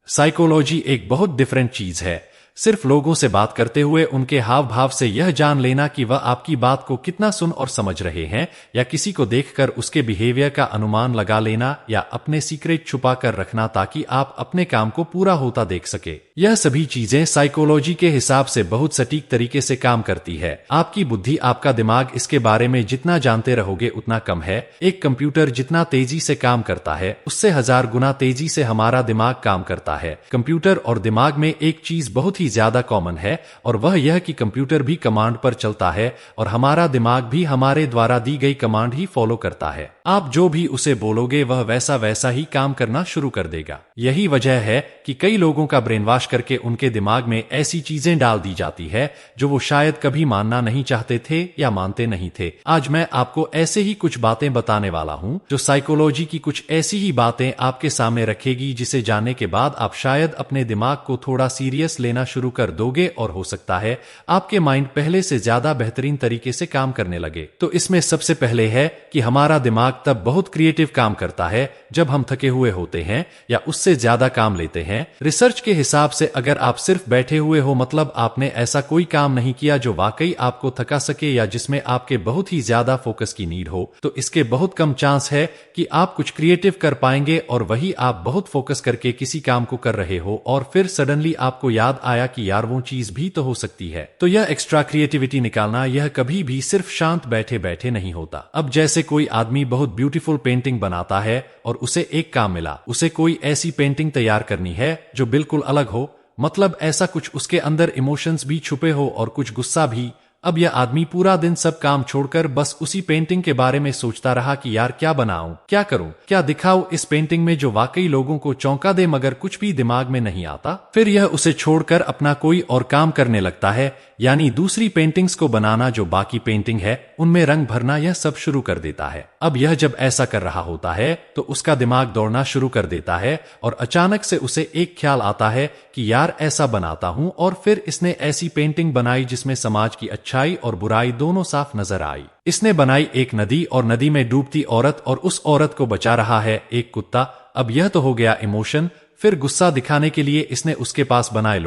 Psychology एक बहुत different चीज है। सिर्फ लोगों से बात करते हुए उनके हाव भाव से यह जान लेना कि वह आपकी बात को कितना सुन और समझ रहे हैं, या किसी को देखकर उसके बिहेवियर का अनुमान लगा लेना, या अपने सीक्रेट छुपा कर रखना ताकि आप अपने काम को पूरा होता देख सके। यह सभी चीजें साइकोलॉजी के हिसाब से बहुत सटीक तरीके से काम करती है। आपकी बुद्धि, आपका दिमाग इसके बारे में जितना जानते रहोगे उतना कम है। एक कंप्यूटर जितना तेजी से काम करता है उससे 1000 गुना तेजी से हमारा दिमाग काम करता है। कंप्यूटर और दिमाग में एक चीज बहुत ही ज्यादा कॉमन है, और वह यह कि कंप्यूटर भी कमांड पर चलता है और हमारा दिमाग भी हमारे द्वारा दी गई कमांड ही फॉलो करता है। आप जो भी उसे बोलोगे वह वैसा वैसा ही काम करना शुरू कर देगा। यही वजह है कि कई लोगों का ब्रेन वॉश करके उनके दिमाग में ऐसी चीजें डाल दी जाती है जो वो शायद कभी मानना नहीं चाहते थे या मानते नहीं थे। आज मैं आपको ऐसे ही कुछ बातें बताने वाला हूं जो साइकोलॉजी की कुछ ऐसी ही बातें आपके सामने रखेगी जिसे जानने के बाद आप शायद अपने दिमाग को थोड़ा सीरियस लेना शुरू कर दोगे, और हो सकता है आपके माइंड पहले से ज्यादा बेहतरीन तरीके से काम करने लगे। तो इसमें सबसे पहले है कि हमारा दिमाग तब बहुत क्रिएटिव काम करता है जब हम थके हुए होते हैं या उससे ज्यादा काम लेते हैं। रिसर्च के हिसाब से अगर आप सिर्फ बैठे हुए हो, मतलब आपने ऐसा कोई काम नहीं किया जो वाकई आपको थका सके या जिसमें आपके बहुत ही ज्यादा फोकस की नीड हो, तो इसके बहुत कम चांस है कि आप कुछ क्रिएटिव कर पाएंगे। और वही आप बहुत फोकस करके किसी काम को कर रहे हो और फिर सडनली आपको याद आया कि यार वो चीज भी तो हो सकती है। तो यह एक्स्ट्रा क्रिएटिविटी निकालना यह कभी भी सिर्फ शांत बैठे बैठे नहीं होता। अब जैसे कोई आदमी बहुत ब्यूटीफुल पेंटिंग बनाता है और उसे एक काम मिला, उसे कोई ऐसी पेंटिंग तैयार करनी है जो बिल्कुल अलग हो, मतलब ऐसा कुछ उसके अंदर इमोशंस भी छुपे हो और कुछ गुस्सा भी। अब यह आदमी पूरा दिन सब काम छोड़कर बस उसी पेंटिंग के बारे में सोचता रहा कि यार क्या बनाऊं, क्या करूं, क्या दिखाऊं इस पेंटिंग में जो वाकई लोगों को चौंका दे, मगर कुछ भी दिमाग में नहीं आता। फिर यह उसे छोड़कर अपना कोई और काम करने लगता है, यानी दूसरी पेंटिंग्स को बनाना जो बाकी पेंटिंग है उनमें रंग भरना, यह सब शुरू कर देता है। अब यह जब ऐसा कर रहा होता है तो उसका दिमाग दौड़ना शुरू कर देता है और अचानक से उसे एक ख्याल आता है कि यार ऐसा बनाता हूं, और फिर इसने ऐसी पेंटिंग बनाई जिसमें समाज की अच्छाई और बुराई दोनों साफ नजर आई। इसने बनाई एक नदी और नदी में डूबती औरत, और उस औरत को बचा रहा है एक कुत्ता। अब यह तो हो गया इमोशन। फिर गुस्सा दिखाने के लिए इसने उसके पास बनाए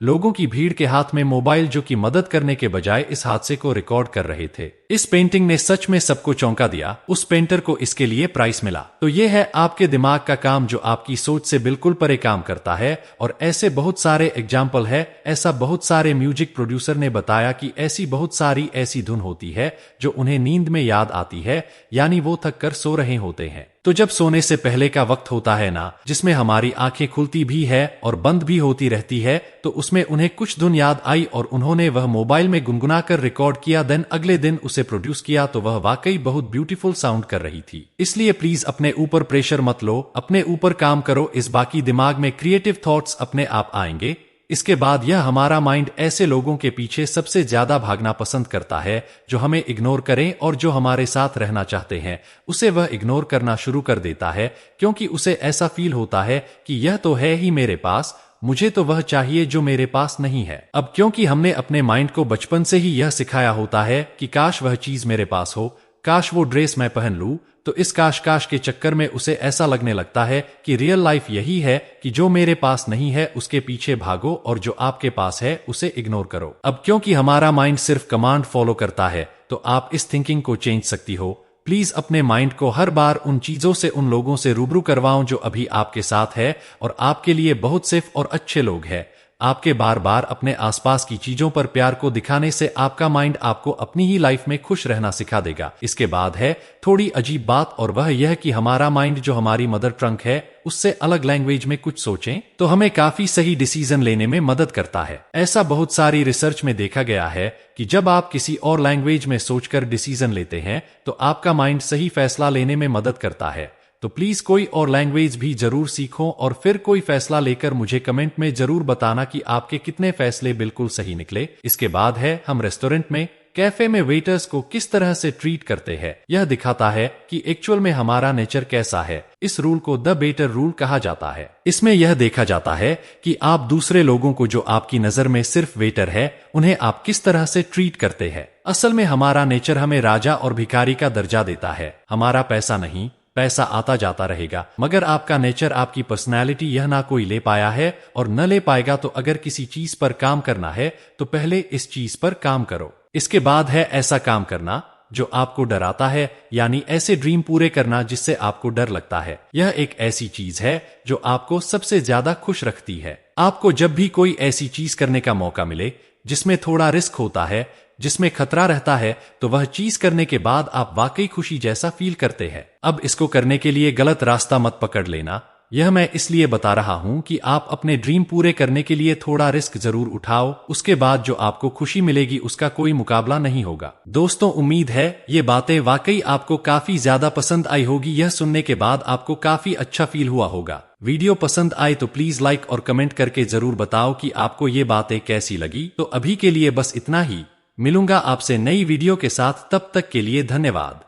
लोगों की भीड़ के हाथ में मोबाइल जो कि मदद करने के बजाय इस हादसे को रिकॉर्ड कर रहे थे। इस पेंटिंग ने सच में सबको चौंका दिया। उस पेंटर को इसके लिए प्राइस मिला। तो ये है आपके दिमाग का काम जो आपकी सोच से बिल्कुल परे काम करता है। और ऐसे बहुत सारे एग्जाम्पल है। ऐसा बहुत सारे म्यूजिक प्रोड्यूसर ने बताया कि ऐसी बहुत सारी ऐसी धुन होती है जो उन्हें नींद में याद आती है, यानी वो थक कर सो रहे होते हैं। तो जब सोने से पहले का वक्त होता है ना, जिसमें हमारी आंखें खुलती भी है और बंद भी होती रहती है, तो उसमें उन्हें कुछ धुन याद आई और उन्होंने वह मोबाइल में गुनगुना कर रिकॉर्ड किया। देन अगले दिन उसे प्रोड्यूस किया तो वह वाकई बहुत ब्यूटीफुल साउंड कर रही थी। इसलिए प्लीज अपने ऊपर प्रेशर मत लो, अपने ऊपर काम करो। इस बाकी दिमाग में क्रिएटिव थॉट्स अपने आप आएंगे। इसके बाद यह हमारा माइंड ऐसे लोगों के पीछे सबसे ज्यादा भागना पसंद करता है जो हमें इग्नोर करें, और जो हमारे साथ रहना चाहते हैं उसे वह इग्नोर करना शुरू कर देता है, क्योंकि उसे ऐसा फील होता है कि यह तो है ही मेरे पास, मुझे तो वह चाहिए जो मेरे पास नहीं है। अब क्योंकि हमने अपने माइंड को बचपन से ही यह सिखाया होता है कि काश वह चीज मेरे पास हो, काश वो ड्रेस मैं पहन लूं, तो इस काश काश के चक्कर में उसे ऐसा लगने लगता है कि रियल लाइफ यही है कि जो मेरे पास नहीं है उसके पीछे भागो और जो आपके पास है उसे इग्नोर करो। अब क्योंकि हमारा माइंड सिर्फ कमांड फॉलो करता है, तो आप इस थिंकिंग को चेंज सकती हो। प्लीज अपने माइंड को हर बार उन चीजों से, उन लोगों से रूबरू करवाओ जो अभी आपके साथ है और आपके लिए बहुत सेफ और अच्छे लोग हैं। आपके बार बार अपने आसपास की चीजों पर प्यार को दिखाने से आपका माइंड आपको अपनी ही लाइफ में खुश रहना सिखा देगा। इसके बाद है थोड़ी अजीब बात, और वह यह कि हमारा माइंड जो हमारी मदर टंग है उससे अलग लैंग्वेज में कुछ सोचें तो हमें काफी सही डिसीजन लेने में मदद करता है। ऐसा बहुत सारी रिसर्च में देखा गया है कि जब आप किसी और लैंग्वेज में सोचकर डिसीजन लेते हैं तो आपका माइंड सही फैसला लेने में मदद करता है। तो प्लीज कोई और लैंग्वेज भी जरूर सीखो और फिर कोई फैसला लेकर मुझे कमेंट में जरूर बताना कि आपके कितने फैसले बिल्कुल सही निकले। इसके बाद है हम रेस्टोरेंट में, कैफे में वेटर्स को किस तरह से ट्रीट करते हैं। यह दिखाता है कि एक्चुअल में हमारा नेचर कैसा है। इस रूल को द बेटर रूल कहा जाता है। इसमें यह देखा जाता है कि आप दूसरे लोगों को जो आपकी नजर में सिर्फ वेटर है, उन्हें आप किस तरह से ट्रीट करते हैं। असल में हमारा नेचर हमें राजा और भिखारी का दर्जा देता है। हमारा पैसा नहीं, पैसा आता जाता रहेगा, मगर आपका नेचर, आपकी पर्सनैलिटी यह ना कोई ले पाया है और न ले पाएगा। तो अगर किसी चीज पर काम करना है तो पहले इस चीज पर काम करो। इसके बाद है ऐसा काम करना जो आपको डराता है, यानी ऐसे ड्रीम पूरे करना जिससे आपको डर लगता है। यह एक ऐसी चीज है जो आपको सबसे ज्यादा खुश रखती है। आपको जब भी कोई ऐसी चीज करने का मौका मिले जिसमें थोड़ा रिस्क होता है, जिसमें खतरा रहता है, तो वह चीज करने के बाद आप वाकई खुशी जैसा फील करते हैं। अब इसको करने के लिए गलत रास्ता मत पकड़ लेना। यह मैं इसलिए बता रहा हूं कि आप अपने ड्रीम पूरे करने के लिए थोड़ा रिस्क जरूर उठाओ, उसके बाद जो आपको खुशी मिलेगी उसका कोई मुकाबला नहीं होगा। दोस्तों, उम्मीद है ये बातें वाकई आपको काफी ज्यादा पसंद आई होगी। यह सुनने के बाद आपको काफी अच्छा फील हुआ होगा। वीडियो पसंद आए तो प्लीज लाइक और कमेंट करके जरूर बताओ कि आपको ये बातें कैसी लगी। तो अभी के लिए बस इतना ही, मिलूंगा आपसे नई वीडियो के साथ, तब तक के लिए धन्यवाद।